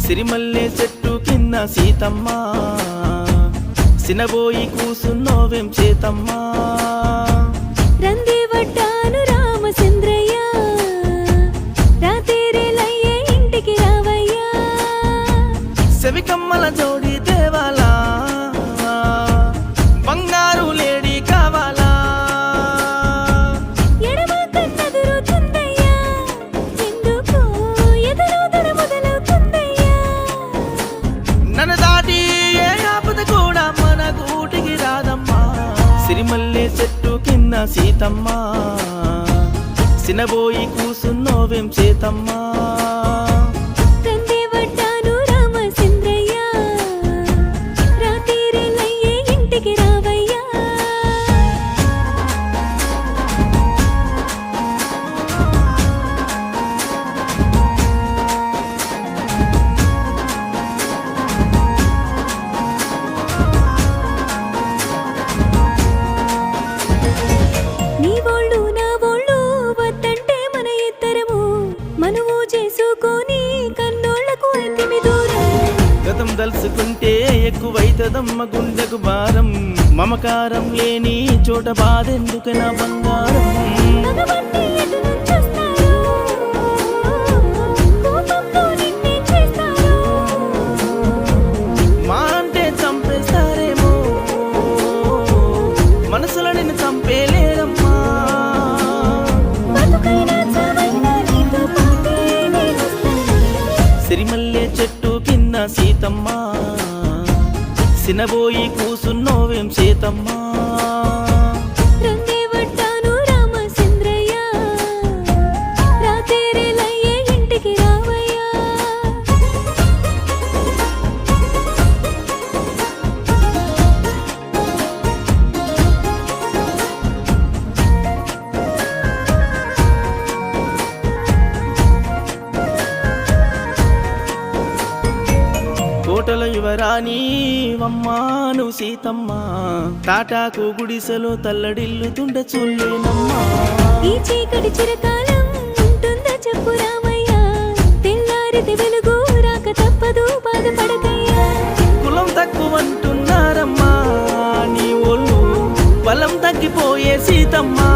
సిరిమల్లె చెట్టు కింద సీతమ్మ సినబోయి కూసున్నోవేం చేతమ్మా రంది వడ్డాను రామచంద్రయ్య రాతేరేలయ్య ఇంటికి రావయ్యా సెవికమ్మల జోడి దేవాలా బంగారు లేడీ కావాలా ఎడమ కన్నెదురుతుందయ్యా ఎందుకో ఎదురుదడ మొదలవుతుందయ్యా నన్ను దాటి ఏ ఆపద కూడా మన గూటికి రాదమ్మా సిరిమల్లె చెట్టు కింద సీతమ్మ సినబోయి కూసున్నోవేం చేతమ్మా రంది వడ్డాను రామచంద్రయ్య రాతేరేలయ్య ఇంటికి రావయ్యా నీ ఒళ్ళు నా ఒళ్ళు వద్దంటే మన ఇద్దరము మనము చేసుకొని కన్నోళ్లకు అయితిమి దూరం గతం దలుసుకుంటే ఎక్కువైతదమ్మ గుండెకు భారం మమకారం లేని చోట బాధెందుకు నా బంగారం మగవాణ్ణి ఎటు నుంచొస్తారు కోపంతో నిన్నే చేస్తారు మా అంటే చంపేస్తారేమో మనసులో నిన్ను చంపేలేరమ్మా బతుకైనా చావైనా నీతో పాటే నేనొస్తాను సిరిమల్లె చెట్టు కింద సీతమ్మ సినబోయి కూసున్నోవేం చేతమ్మా రంది వడ్డాను రామచంద్రయ్య రాతేరేలయ్య ఇంటికి రావయ్యా కోటల యువరాణి వమ్మాను సీతమ్మ తాటాకు గుడిసెలో తల్లడిల్లుతుండ చూలేనమ్మా ఈ చీకటి చిరకాలం ఉంటుందా చెప్పు రామయ్య తెల్లారితే వెలుగు రాక తప్పదు బాధపడకయ్యా కులం తక్కువంటున్నారమ్మా నీ ఒళ్ళు బలం తగ్గిపోయే సీతమ్మా